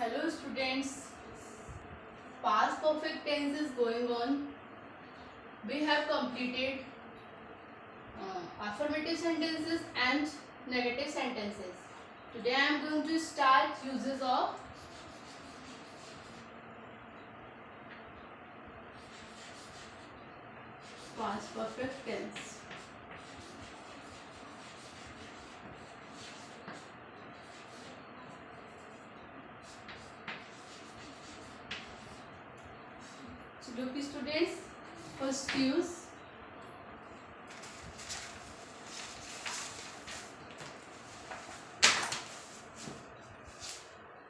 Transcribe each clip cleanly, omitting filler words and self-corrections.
Hello students, past perfect tense is going on. We have completed affirmative sentences and negative sentences. Today I am going to start uses of past perfect tense. So look students, first use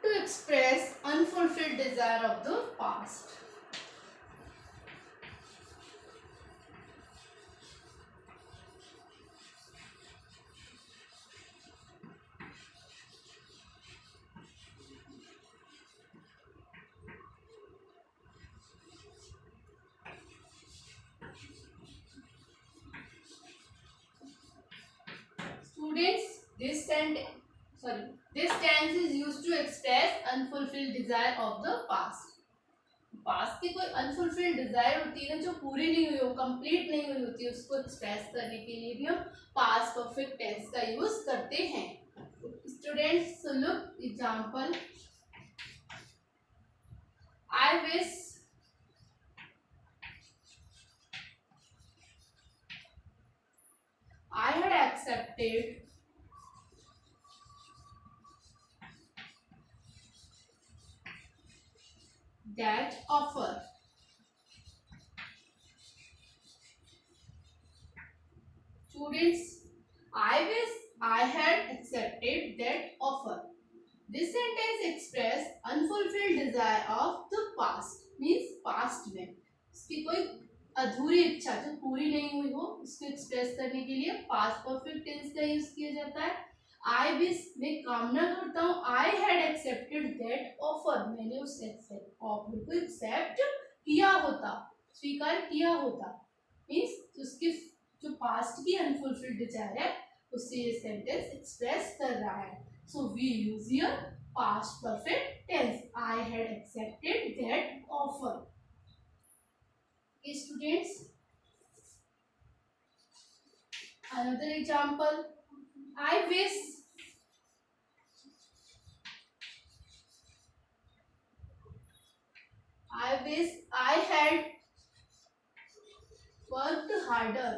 to express unfulfilled desire of the past. Students, this tense is used to express unfulfilled desire of the past. Past की कोई unfulfilled Dzire होती है ना, जो पूरी नहीं हुई हो, कंप्लीट नहीं हुई होती है, उसको एक्सप्रेस करने के लिए भी हम पास्ट परफेक्ट टेंस का यूज करते हैं. Students look example. I wish I had accepted that offer. Students, I wish I had accepted that offer. This sentence express unfulfilled desire of the past. Means past में उसकी कोई अधूरी इच्छा जो पूरी नहीं हुई हो, उसको एक्सप्रेस करने के लिए पास्ट परफेक्ट टेंस का यूज किया जाता है. आई विश, मैं कामना करता हूँ, आई हैड एक्सेप्टेड दैट ऑफर, मैंने उस ऑफर को एक्सेप्ट किया होता, स्वीकार किया होता. मीन्स उसकी जो पास्ट की अनफुलफिल्ड डिजायर है उससे ये सेंटेंस एक्सप्रेस कर रहा है. So we use here past perfect tense. I had accepted that offer. Students, another example. I wish I had worked harder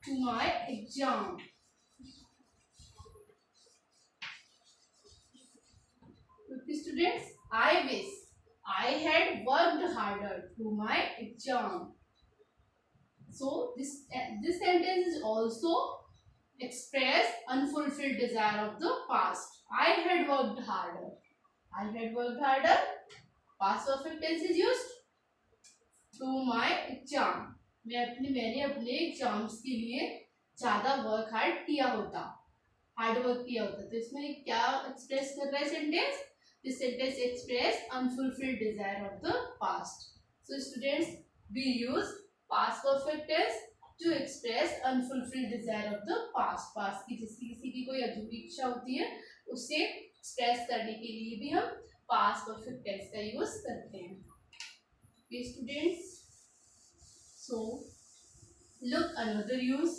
to my exam. Students, I wish I had worked harder to my exam. So this sentence is also express unfulfilled desire of the past. I had worked harder. I had worked harder. Past perfect tense is used to my exam. मैंने अपने exams के लिए ज्यादा work hard किया होता, hard work किया होता. तो इसमें क्या एक्सप्रेस कर रहा है sentence? This sentence express unfulfilled desire of the past. So students, we use past perfect tense to express unfulfilled desire of the past. Past की किसी की कोई अधूरी इच्छा होती है, उसे एक्सप्रेस करने के लिए भी हम past perfect tense का यूज करते हैं. Okay students, so look another use.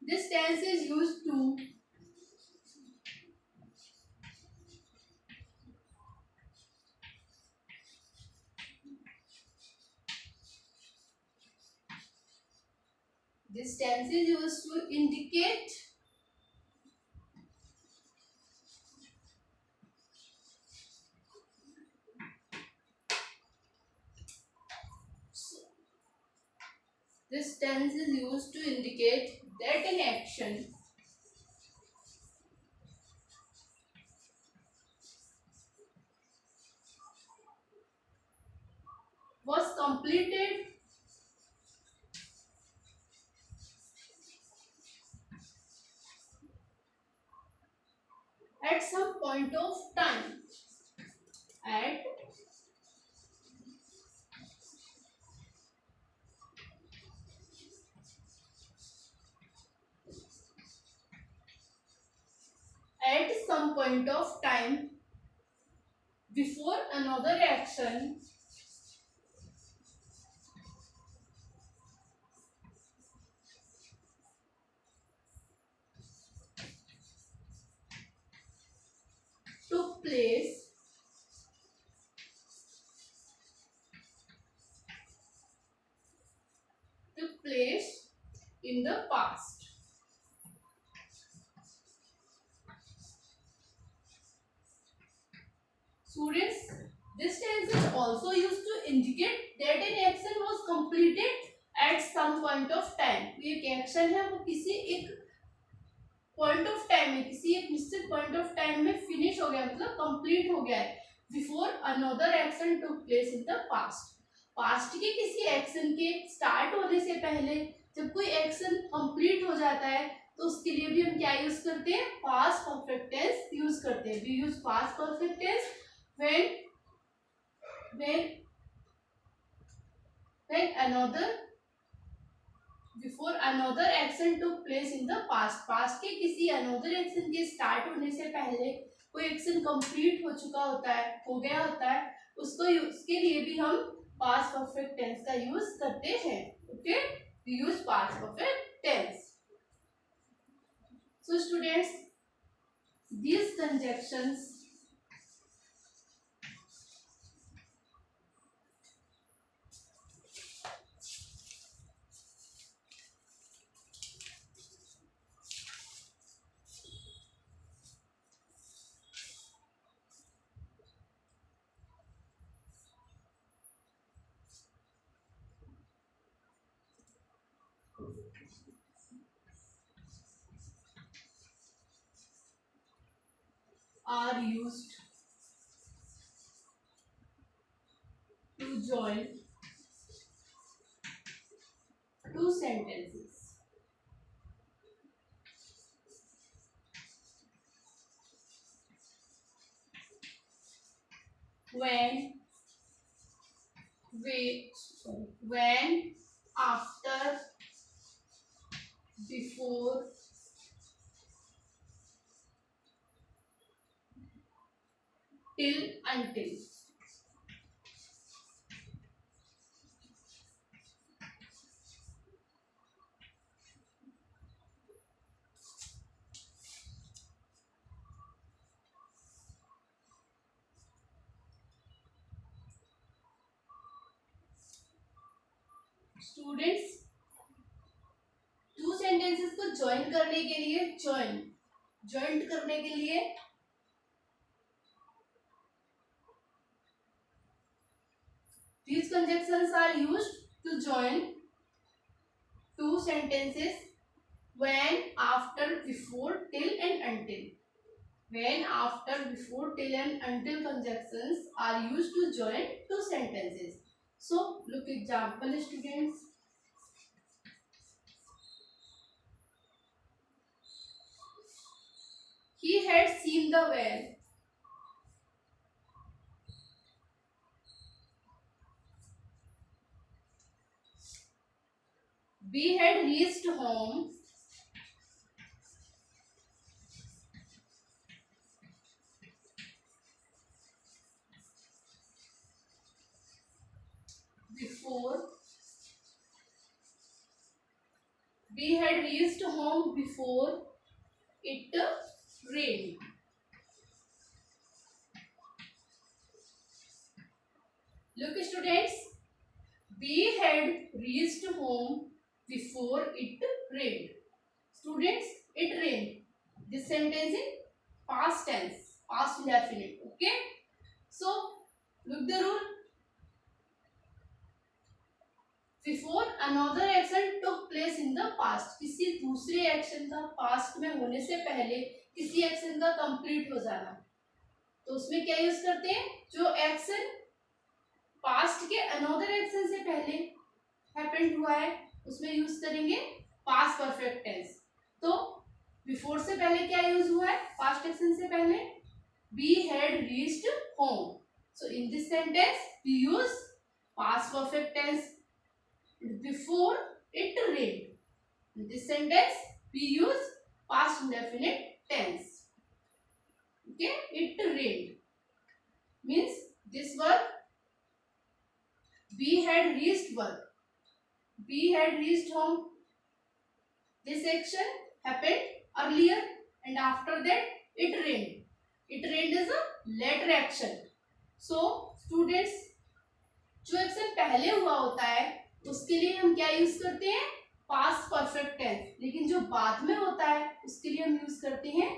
This tense is used to indicate this tense is used to indicate that an action was completed at some point of time. At some point of time before another action took place in the past. Students, this tense is also used to indicate that an action was completed at some point of time. ये एक action है वो किसी एक point of time में किसी एक निश्चित point of time में finish हो गया मतलब complete हो गया है before another action took place in the past. Past के किसी action के start होने से पहले जब कोई action complete हो जाता है तो उसके लिए भी हम क्या यूज करते हैं past perfect tense यूज करते हैं. We use past perfect tense when another before another action took place in the past के किसी another action के start होने से पहले कोई action complete हो चुका होता है हो गया होता है उसके लिए भी हम past perfect tense का यूज करते हैं. Okay, we use past perfect tense. So students, these conjunctions are used to join two sentences. When, after, before, till, until. Students, two sentences को ज्वाइन करने के लिए ज्वाइंट करने के लिए these conjunctions are used to join two sentences when, after, before, till and until. When, after, before, till and until conjunctions are used to join two sentences. So look example students. He had seen the whale. We had reached home. Before. We had reached home before it rained. Look students, we had reached home before it rained. Students, it rained. This sentence in past tense, past indefinite. Okay. So look the rule. Before another action took place in the past. किसी दूसरे action का past में होने से पहले किसी action का complete हो जाना, तो उसमें क्या यूज करते हैं, जो एक्शन पास्ट के अनदर एक्शन से पहले हैपेंड हुआ है उसमें यूज करेंगे पास्ट परफेक्ट टेंस. तो बिफोर से पहले क्या यूज हुआ है, पास्ट एक्शन से पहले we had reached home. So in this sentence we use past perfect tense. Before it rained. In this sentence we use past indefinite tense. Okay, it rained means this verb we had reached verb, we had reached home. This action happened earlier and after that it rained. It rained is a later action. So students, जो action पहले हुआ होता है उसके लिए हम क्या use करते हैं, पास्ट परफेक्ट टेंस. लेकिन जो बाद में होता है उसके लिए हम यूज करते हैं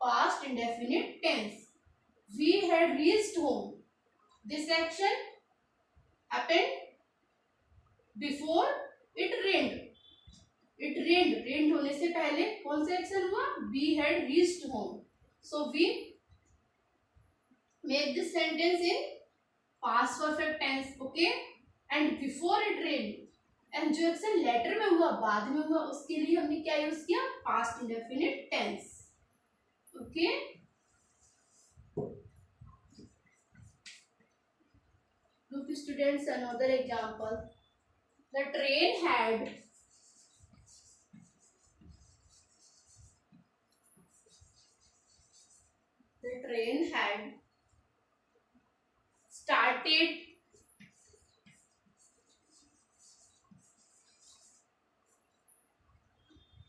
past indefinite tense. We had reached home. This action happened before it rained. It rained, rained होने से पहले कौन सा एक्शन हुआ, we had reached home. So we make this sentence in past perfect tense. Okay, and before it rained, and जो action later में हुआ, बाद में हुआ, उसके लिए हमने क्या यूज किया, past indefinite tense. Okay, look students, another example. The train had started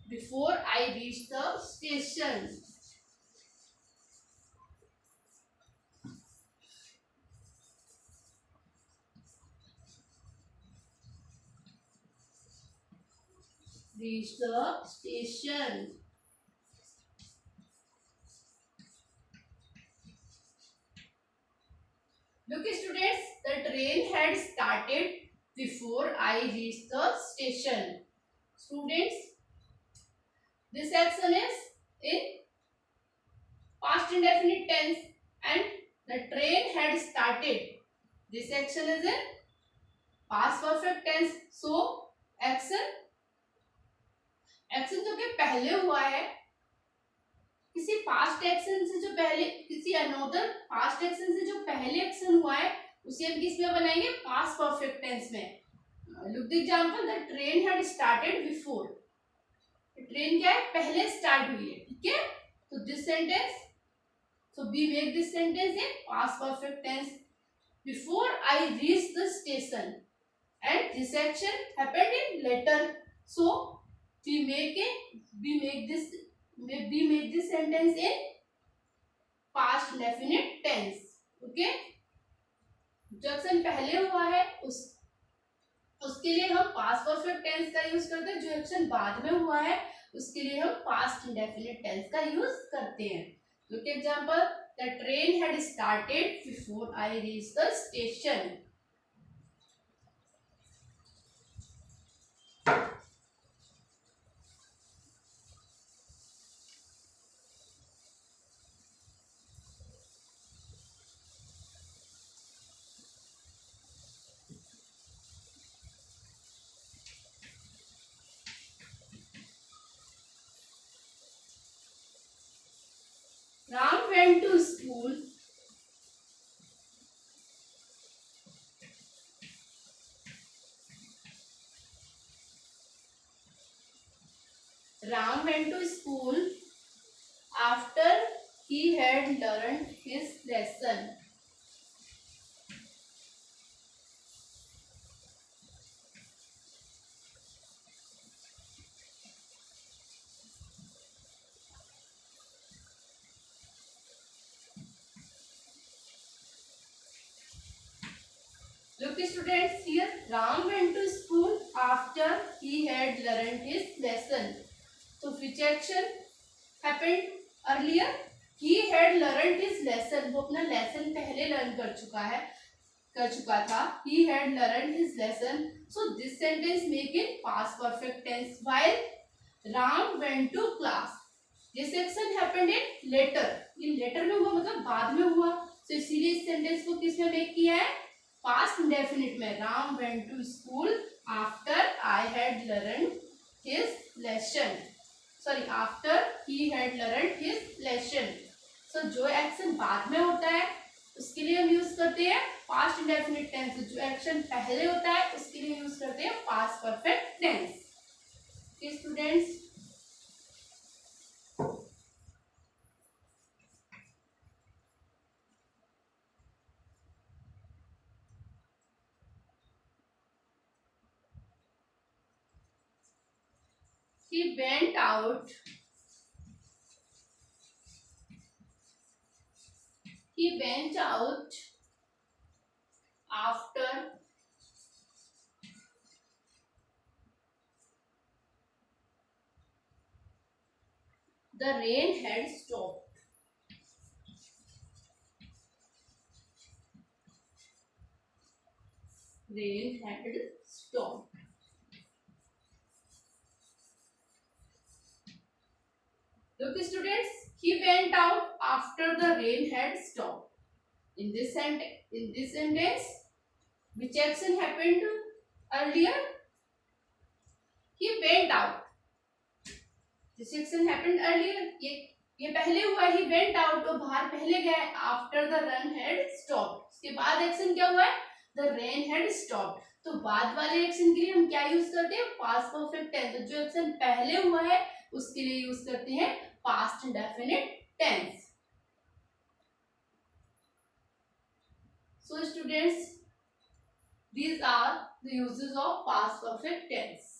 before I reached the station. Reached the station. Look students, the train had started before I reached the station. Students, this action is in past indefinite tense and the train had started. This action is in past perfect tense. So action जो कि पहले हुआ है, किसी past action से जो पहले, किसी अनदर पास्ट एक्शन से जो पहले एक्शन हुआ है उसे हम किस में बनाएंगे, पास्ट परफेक्ट टेंस में. Look the example, the train had started before. Train क्या है, पहले स्टार्ट हुई है. ठीक है, तो this sentence, so we make this sentence in past perfect tense. Before I reach the station and this action happened in later. So we make this sentence in past indefinite tense. Okay, जो action पहले हुआ है उसके लिए हम past perfect tense का use करते हैं. जो एक्शन बाद में हुआ है उसके लिए हम पास्ट इंडेफिनिट टेंस का यूज करते हैं. Look example, the train had started before I reach the station. Ram went to school. Ram went to school after he had learned his lesson. Look students, here Ram went to school after he had learned his lesson. So which action happened earlier? He had learned his lesson. वो अपना lesson पहले learn कर चुका था. He had learned his lesson. So this sentence make in past perfect tense. While Ram went to class. This action happened in later. In later में हुआ मतलब बाद में हुआ. So इसीलिए इस sentence को किसमें make किया है? Past indefinite में. Ram went to school after I had learned his lesson. Sorry after he had learned his lesson. So जो एक्शन बाद में होता है उसके लिए हम यूज करते हैं पास्ट इंडेफिनिट टेंस। जो एक्शन पहले होता है उसके लिए यूज करते हैं past perfect tense. Students, he went out. He went out after the rain had stopped. Rain had stopped. Look, students, he went out after the rain had stopped. In this sentence, which action happened earlier? He went out. This action happened earlier. ये पहले हुआ, he went out, तो बाहर पहले गए. After the rain had stopped. उसके बाद action क्या हुआ है? The rain had stopped. तो बाद वाले एक्शन के लिए हम क्या यूज करते हैं? Past perfect tense. तो जो एक्शन पहले हुआ है उसके लिए यूज करते हैं past indefinite tense. So students, these are the uses of past perfect tense.